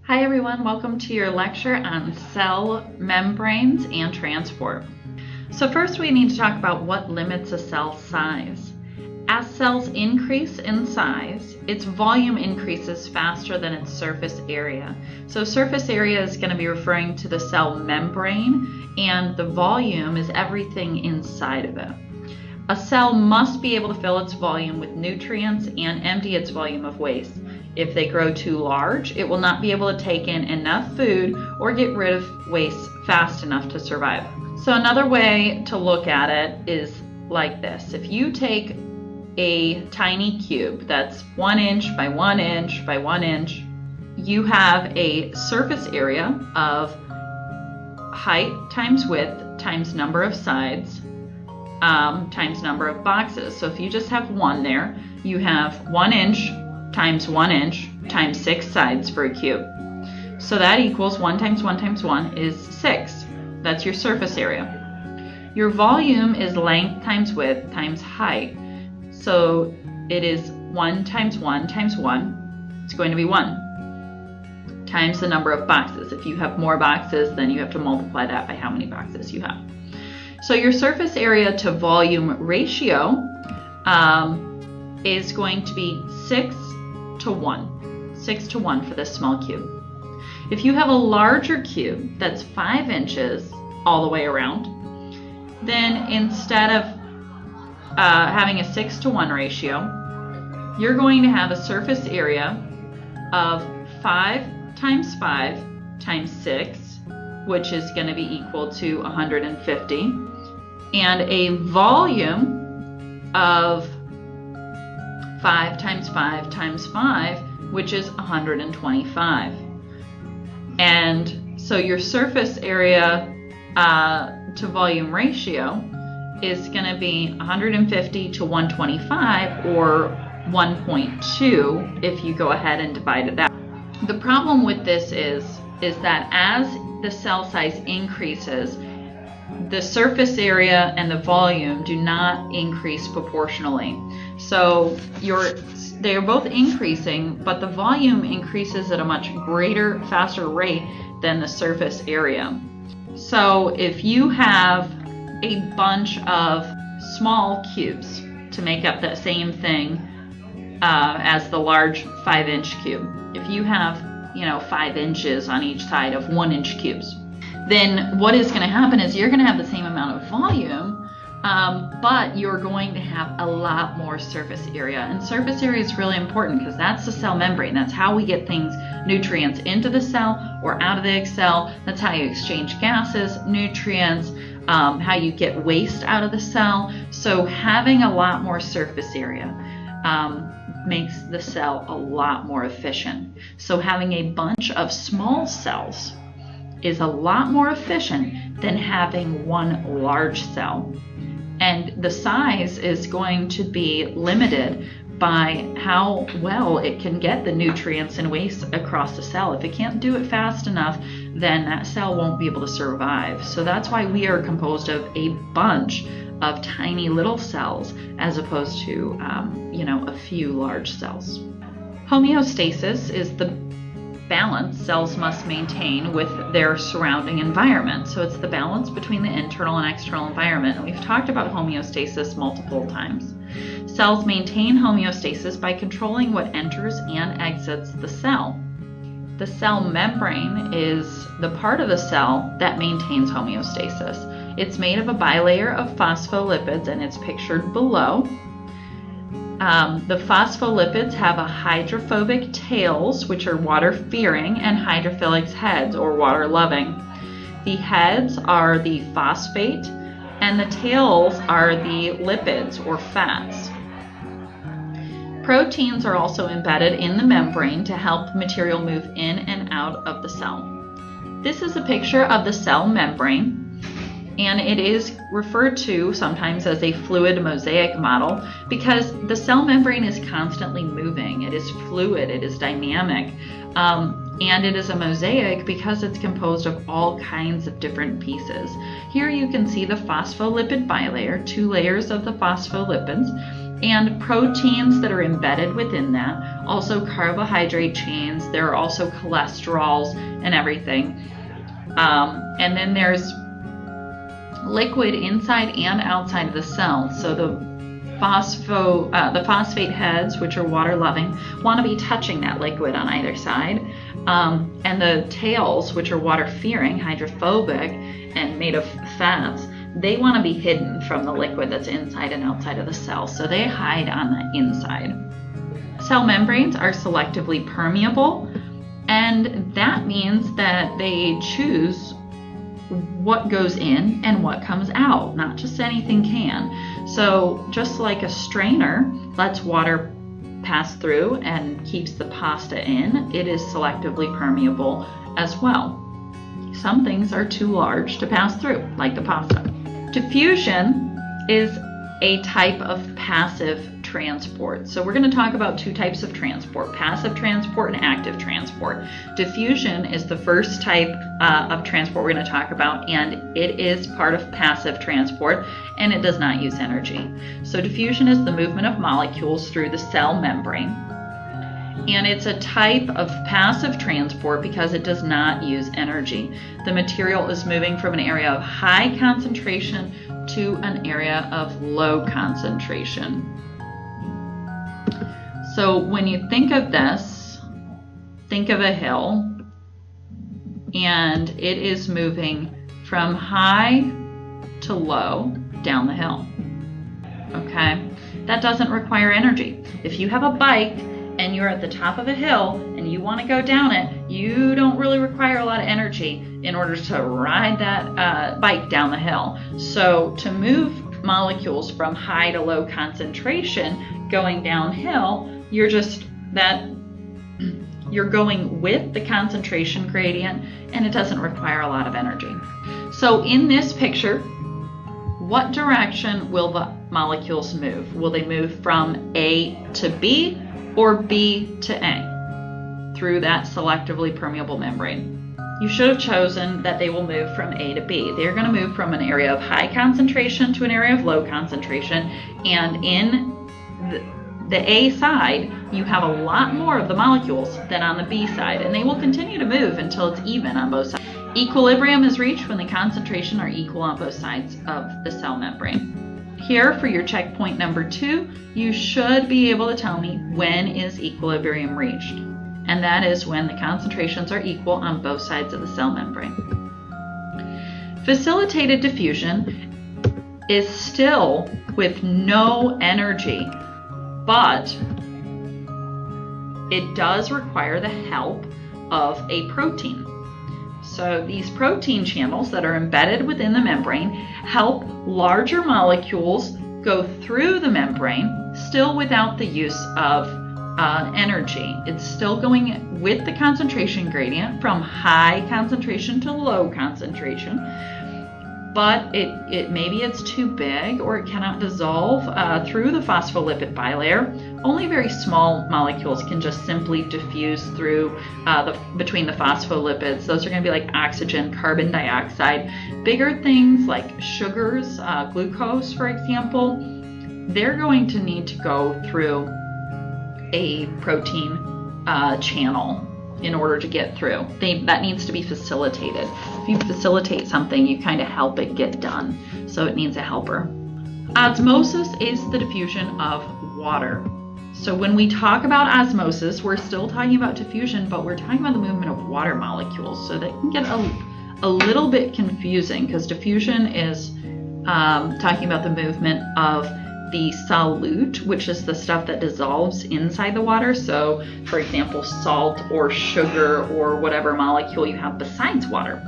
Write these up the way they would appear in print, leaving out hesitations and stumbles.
Hi everyone, welcome to your lecture on cell membranes and transport. So first we need to talk about what limits a cell size. As cells increase in size, its volume increases faster than its surface area. So surface area is going to be referring to the cell membrane, and the volume is everything inside of it. A cell must be able to fill its volume with nutrients and empty its volume of waste. If they grow too large, it will not be able to take in enough food or get rid of waste fast enough to survive. So another way to look at it is like this. If you take a tiny cube that's 1 inch by 1 inch by 1 inch, you have a surface area of height times width times number of sides times number of boxes. So if you just have one there, you have 1 inch times 1 inch times 6 sides for a cube. So that equals 1 times 1 times 1 is 6. That's your surface area. Your volume is length times width times height. So it is 1 times 1 times 1. It's going to be 1 times the number of boxes. If you have more boxes, then you have to multiply that by how many boxes you have. So your surface area to volume ratio is going to be 6 to 1. 6 to 1 for this small cube. If you have a larger cube that's 5 inches all the way around, then instead of having a 6 to 1 ratio, you're going to have a surface area of 5 times 5 times 6, which is going to be equal to 150, and a volume of 5 times 5 times 5, which is 125. And so your surface area to volume ratio is going to be 150 to 125, or 1.2 if you go ahead and divide it out. The problem with this is that as the cell size increases, the surface area and the volume do not increase proportionally. So they are both increasing, but the volume increases at a much greater, faster rate than the surface area. So if you have a bunch of small cubes to make up that same thing as the large 5-inch cube, if you have 5 inches on each side of 1-inch cubes, then what is going to happen is you're going to have the same amount of volume, but you're going to have a lot more surface area. And surface area is really important because that's the cell membrane. That's how we get things, nutrients, into the cell or out of the cell. That's how you exchange gases, nutrients, how you get waste out of the cell. So having a lot more surface area makes the cell a lot more efficient. So having a bunch of small cells is a lot more efficient than having one large cell. And the size is going to be limited by how well it can get the nutrients and waste across the cell. If it can't do it fast enough, then that cell won't be able to survive. So that's why we are composed of a bunch of tiny little cells as opposed to a few large cells. Homeostasis is the balance cells must maintain with their surrounding environment. So it's the balance between the internal and external environment. And we've talked about homeostasis multiple times. Cells maintain homeostasis by controlling what enters and exits the cell. The cell membrane is the part of the cell that maintains homeostasis. It's made of a bilayer of phospholipids, and it's pictured below. The phospholipids have a hydrophobic tails, which are water-fearing, and hydrophilic heads, or water-loving. The heads are the phosphate, and the tails are the lipids, or fats. Proteins are also embedded in the membrane to help material move in and out of the cell. This is a picture of the cell membrane, and it is referred to sometimes as a fluid mosaic model because the cell membrane is constantly moving. It is fluid, it is dynamic, and it is a mosaic because it's composed of all kinds of different pieces. Here you can see the phospholipid bilayer, 2 layers of the phospholipids, and proteins that are embedded within that, also carbohydrate chains, there are also cholesterols and everything. And then there's liquid inside and outside of the cell. So the phosphate heads, which are water loving, want to be touching that liquid on either side. And the tails, which are water fearing, hydrophobic, and made of fats, they want to be hidden from the liquid that's inside and outside of the cell. So they hide on the inside. Cell membranes are selectively permeable, and that means that they choose what goes in and what comes out, not just anything can. So just like a strainer lets water pass through and keeps the pasta in, it is selectively permeable as well. Some things are too large to pass through, like the pasta. Diffusion is a type of passive transport. So we're going to talk about two types of transport, passive transport and active transport. Diffusion is the first type of transport we're going to talk about, and it is part of passive transport, and it does not use energy. So diffusion is the movement of molecules through the cell membrane, and it's a type of passive transport because it does not use energy. The material is moving from an area of high concentration to an area of low concentration. So when you think of this, think of a hill, and it is moving from high to low down the hill. Okay? That doesn't require energy. If you have a bike and you're at the top of a hill and you want to go down it, you don't really require a lot of energy in order to ride that bike down the hill. So to move molecules from high to low concentration going downhill, you're going with the concentration gradient, and it doesn't require a lot of energy. So in this picture, what direction will the molecules move? Will they move from A to B or B to A through that selectively permeable membrane? You should have chosen that they will move from A to B. They're going to move from an area of high concentration to an area of low concentration, and in the A side, you have a lot more of the molecules than on the B side, and they will continue to move until it's even on both sides. Equilibrium is reached when the concentration are equal on both sides of the cell membrane. Here, for your checkpoint number 2, you should be able to tell me when is equilibrium reached, and that is when the concentrations are equal on both sides of the cell membrane. Facilitated diffusion is still with no energy, but it does require the help of a protein. So these protein channels that are embedded within the membrane help larger molecules go through the membrane, still without the use of energy. It's still going with the concentration gradient from high concentration to low concentration, but it maybe it's too big, or it cannot dissolve through the phospholipid bilayer. Only very small molecules can just simply diffuse through between the phospholipids. Those are going to be like oxygen, carbon dioxide. Bigger things like sugars, glucose, for example, they're going to need to go through a protein channel in order to get through. That needs to be facilitated. If you facilitate something, you kind of help it get done. So it needs a helper. Osmosis is the diffusion of water. So when we talk about osmosis, we're still talking about diffusion, but we're talking about the movement of water molecules. So that can get a little bit confusing, because diffusion is talking about the movement of the solute, which is the stuff that dissolves inside the water. So, for example, salt or sugar or whatever molecule you have besides water.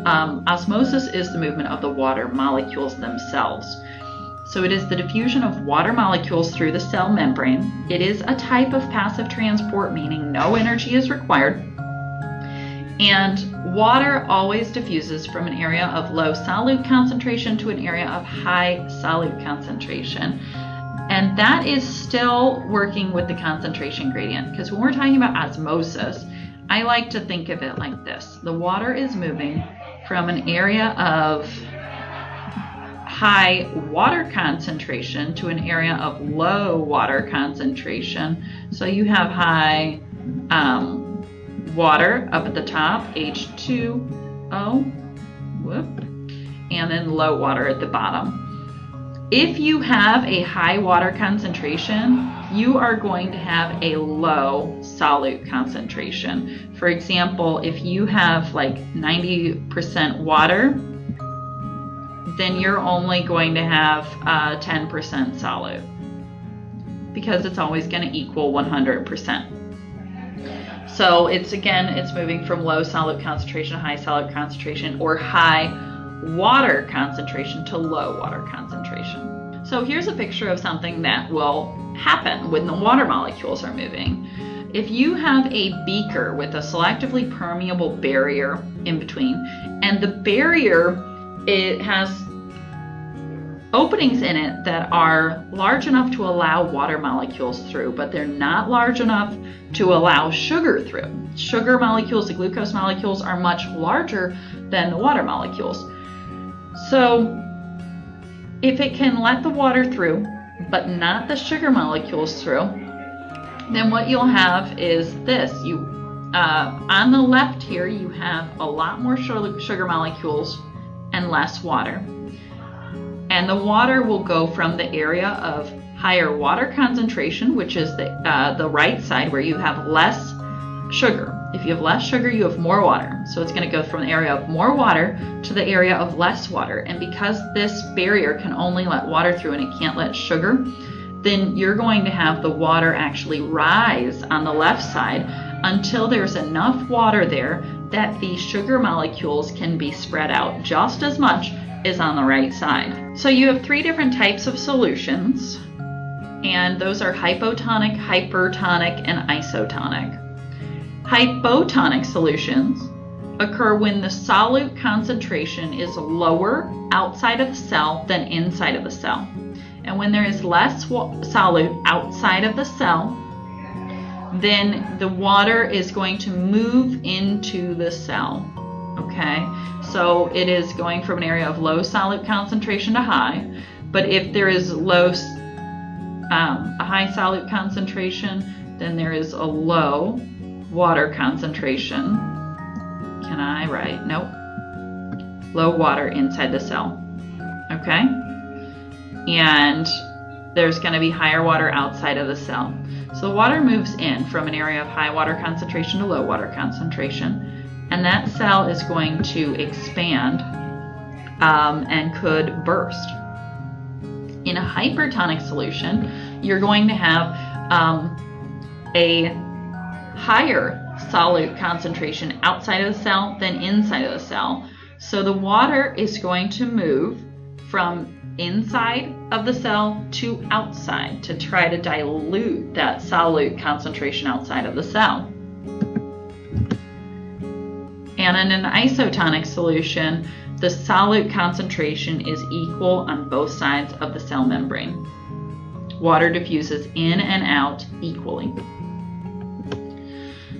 Osmosis is the movement of the water molecules themselves. So it is the diffusion of water molecules through the cell membrane. It is a type of passive transport, meaning no energy is required. And water always diffuses from an area of low solute concentration to an area of high solute concentration. And that is still working with the concentration gradient, because when we're talking about osmosis, I like to think of it like this. The water is moving from an area of high water concentration to an area of low water concentration. So you have high water up at the top, H2O, and then low water at the bottom. If you have a high water concentration, you are going to have a low solute concentration. For example, if you have like 90% water, then you're only going to have 10% solute, because it's always going to equal 100%. So it's moving from low solute concentration to high solute concentration, or high water concentration to low water concentration. So here's a picture of something that will happen when the water molecules are moving. If you have a beaker with a selectively permeable barrier in between, and the barrier, it has openings in it that are large enough to allow water molecules through, but they're not large enough to allow sugar through. Sugar molecules, the glucose molecules, are much larger than the water molecules. So if it can let the water through, but not the sugar molecules through, then what you'll have is this. On the left here, you have a lot more sugar molecules and less water. And the water will go from the area of higher water concentration, which is the right side, where you have less sugar. If you have less sugar, you have more water. So it's going to go from the area of more water to the area of less water. And because this barrier can only let water through and it can't let sugar, then you're going to have the water actually rise on the left side until there's enough water there that the sugar molecules can be spread out just as much as on the right side. So you have three different types of solutions, and those are hypotonic, hypertonic, and isotonic. Hypotonic solutions occur when the solute concentration is lower outside of the cell than inside of the cell. And when there is less solute outside of the cell, then the water is going to move into the cell. Okay, so it is going from an area of low solute concentration to high. But if there is a high solute concentration, then there is a low water concentration. Can I write? Nope. Low water inside the cell. Okay? And there's going to be higher water outside of the cell. So the water moves in from an area of high water concentration to low water concentration. And that cell is going to expand and could burst. In a hypertonic solution, you're going to have a higher solute concentration outside of the cell than inside of the cell. So the water is going to move from inside of the cell to outside to try to dilute that solute concentration outside of the cell. And in an isotonic solution, the solute concentration is equal on both sides of the cell membrane. Water diffuses in and out equally.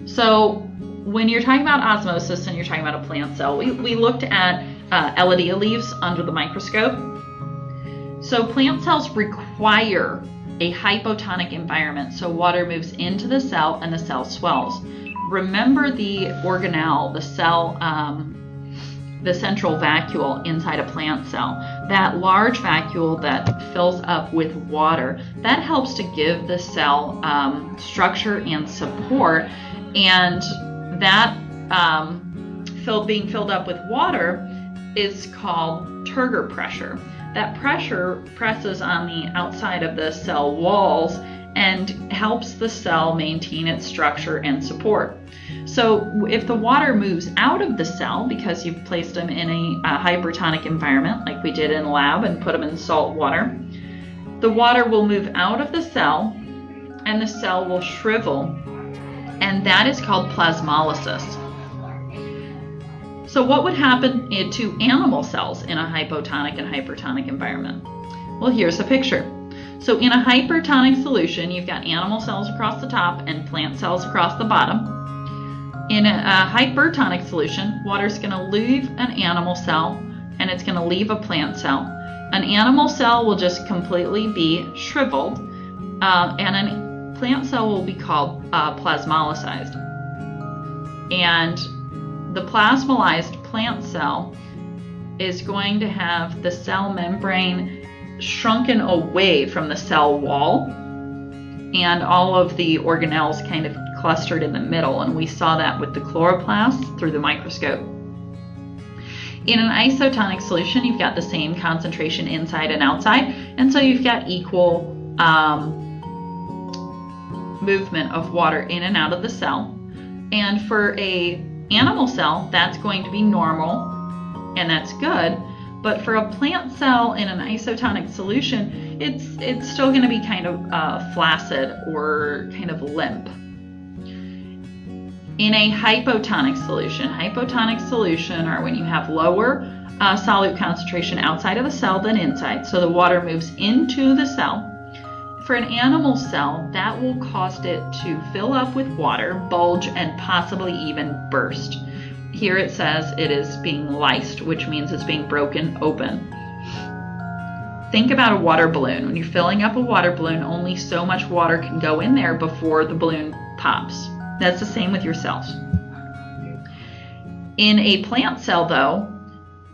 So when you're talking about osmosis and you're talking about a plant cell, we looked at Elodea leaves under the microscope. So plant cells require a hypotonic environment, so water moves into the cell and the cell swells. Remember the organelle, the cell, the central vacuole inside a plant cell. That large vacuole that fills up with water, that helps to give the cell structure and support. And that being filled up with water is called turgor pressure. That pressure presses on the outside of the cell walls and helps the cell maintain its structure and support. So if the water moves out of the cell because you've placed them in a hypertonic environment like we did in lab and put them in salt water, the water will move out of the cell and the cell will shrivel, and that is called plasmolysis. So what would happen to animal cells in a hypotonic and hypertonic environment? Well, here's a picture. So in a hypertonic solution, you've got animal cells across the top and plant cells across the bottom. In a hypertonic solution, water is going to leave an animal cell and it's going to leave a plant cell. An animal cell will just completely be shriveled, and a plant cell will be called plasmolyzed. And the plasmolyzed plant cell is going to have the cell membrane shrunken away from the cell wall, and all of the organelles kind of clustered in the middle, and we saw that with the chloroplasts through the microscope. In an isotonic solution, you've got the same concentration inside and outside, and so you've got equal movement of water in and out of the cell. And for a animal cell, that's going to be normal, and that's good. But for a plant cell in an isotonic solution, it's still going to be kind of flaccid or kind of limp. In a hypotonic solution are when you have lower solute concentration outside of the cell than inside, so the water moves into the cell. For an animal cell, that will cause it to fill up with water, bulge, and possibly even burst. Here it says it is being lysed, which means it's being broken open. Think about a water balloon. When you're filling up a water balloon, only so much water can go in there before the balloon pops. That's the same with your cells. In a plant cell, though,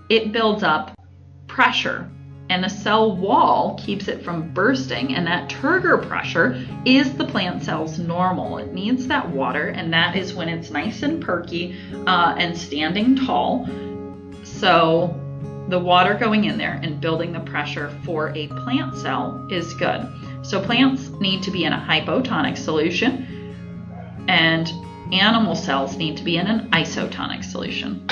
it builds up pressure, and the cell wall keeps it from bursting, and that turgor pressure is the plant cell's normal. It needs that water, and that is when it's nice and perky and standing tall. So the water going in there and building the pressure for a plant cell is good. So plants need to be in a hypotonic solution, and animal cells need to be in an isotonic solution.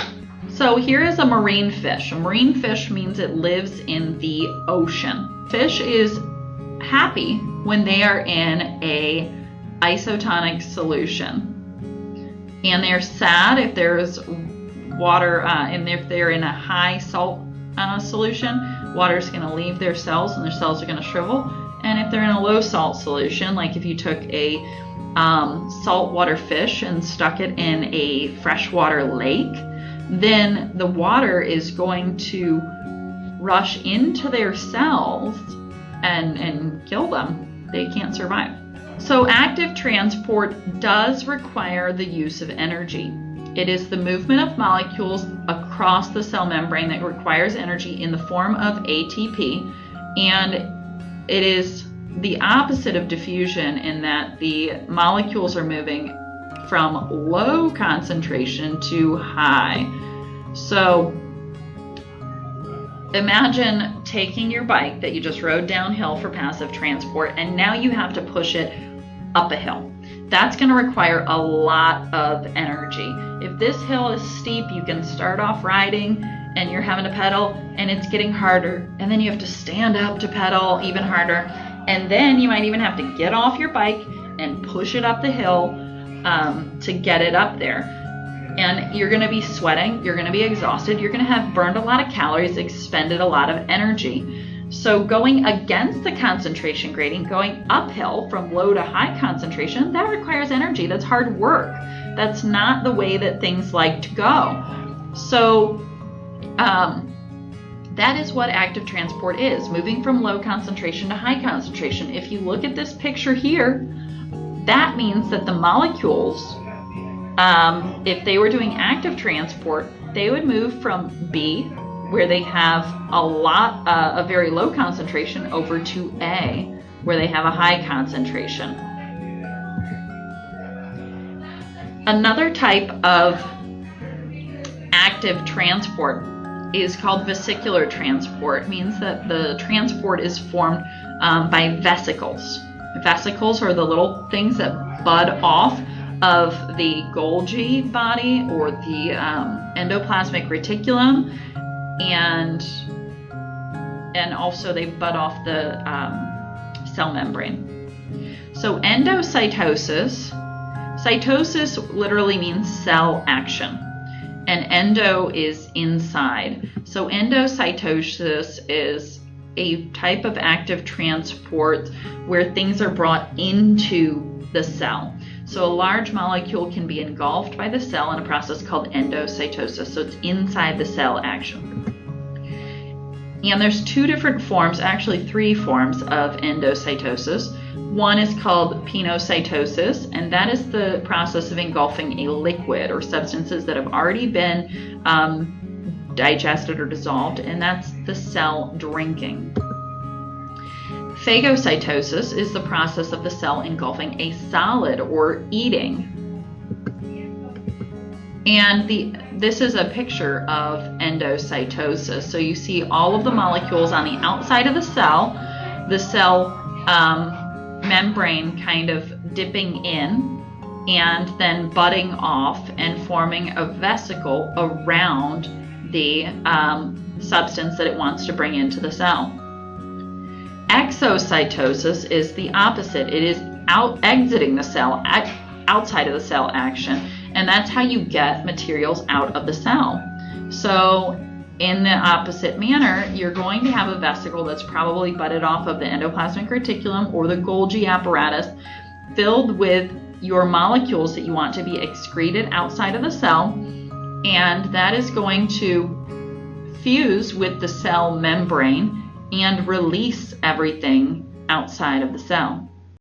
So here is a marine fish. A marine fish means it lives in the ocean. Fish is happy when they are in a isotonic solution. And they're sad if there's water, and if they're in a high salt solution, water is going to leave their cells and their cells are going to shrivel. And if they're in a low salt solution, like if you took a saltwater fish and stuck it in a freshwater lake, then the water is going to rush into their cells and kill them. They can't survive. So active transport does require the use of energy. It is the movement of molecules across the cell membrane that requires energy in the form of ATP, and it is the opposite of diffusion in that the molecules are moving from low concentration to high. So imagine taking your bike that you just rode downhill for passive transport, and now you have to push it up a hill. That's going to require a lot of energy. If this hill is steep, you can start off riding and you're having to pedal and it's getting harder, and then you have to stand up to pedal even harder, and then you might even have to get off your bike and push it up the hill to get it up there. And you're going to be sweating, you're going to be exhausted, you're going to have burned a lot of calories, expended a lot of energy. So going against the concentration gradient, going uphill from low to high concentration, that requires energy. That's hard work. That's not the way that things like to go. So that is what active transport is, moving from low concentration to high concentration. If you look at this picture here, that means that the molecules, if they were doing active transport, they would move from B, where they have a very low concentration, over to A, where they have a high concentration. Another type of active transport is called vesicular transport. It means that the transport is formed by vesicles. Vesicles are the little things that bud off of the Golgi body or the endoplasmic reticulum, and also they bud off the cell membrane. So endocytosis, cytosis literally means cell action, and endo is inside. So endocytosis is a type of active transport where things are brought into the cell. So a large molecule can be engulfed by the cell in a process called endocytosis. So it's inside the cell action. And there's two different forms, actually three forms of endocytosis. One is called pinocytosis, and that is the process of engulfing a liquid or substances that have already been digested or dissolved, and that's the cell drinking. Phagocytosis is the process of the cell engulfing a solid or eating. And this is a picture of endocytosis. So you see all of the molecules on the outside of the cell membrane kind of dipping in and then budding off and forming a vesicle around the substance that it wants to bring into the cell. Exocytosis is the opposite. It is exiting the cell, outside of the cell action, and that's how you get materials out of the cell. So in the opposite manner, you're going to have a vesicle that's probably budded off of the endoplasmic reticulum or the Golgi apparatus, filled with your molecules that you want to be excreted outside of the cell, and that is going to fuse with the cell membrane and release everything outside of the cell.